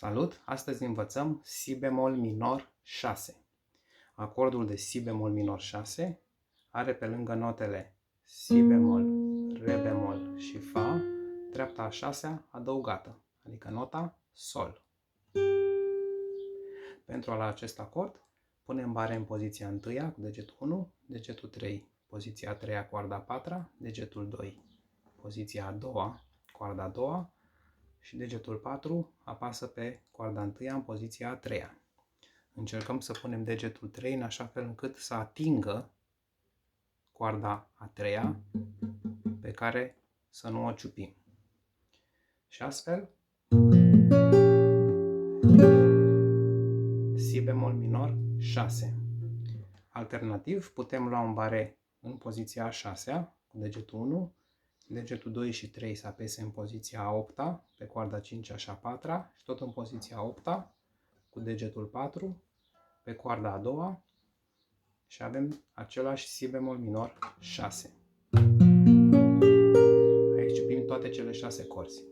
Salut! Astăzi învățăm si bemol minor 6. Acordul de si bemol minor 6 are pe lângă notele si bemol, re bemol și fa treapta a 6-a adăugată, adică nota sol. Pentru a lua acest acord, punem bare în poziția 1 cu degetul 1, degetul 3, poziția 3, coarda 4, degetul 2, poziția a 2, coarda a 2, și degetul 4 apasă pe coarda 1 în poziția a 3. Încercăm să punem degetul 3 în așa fel încât să atingă coarda a 3 pe care să nu o ciupim. Și astfel si bemol minor 6. Alternativ, putem lua un bare în poziția a 6 cu degetul 1, degetul 2 și 3 să apese în poziția a 8 pe coarda 5 și a 4 și tot în poziția a 8 cu degetul 4 pe coarda a 2 și avem același si bemol minor 6. Aici ciupim toate cele 6 corzi.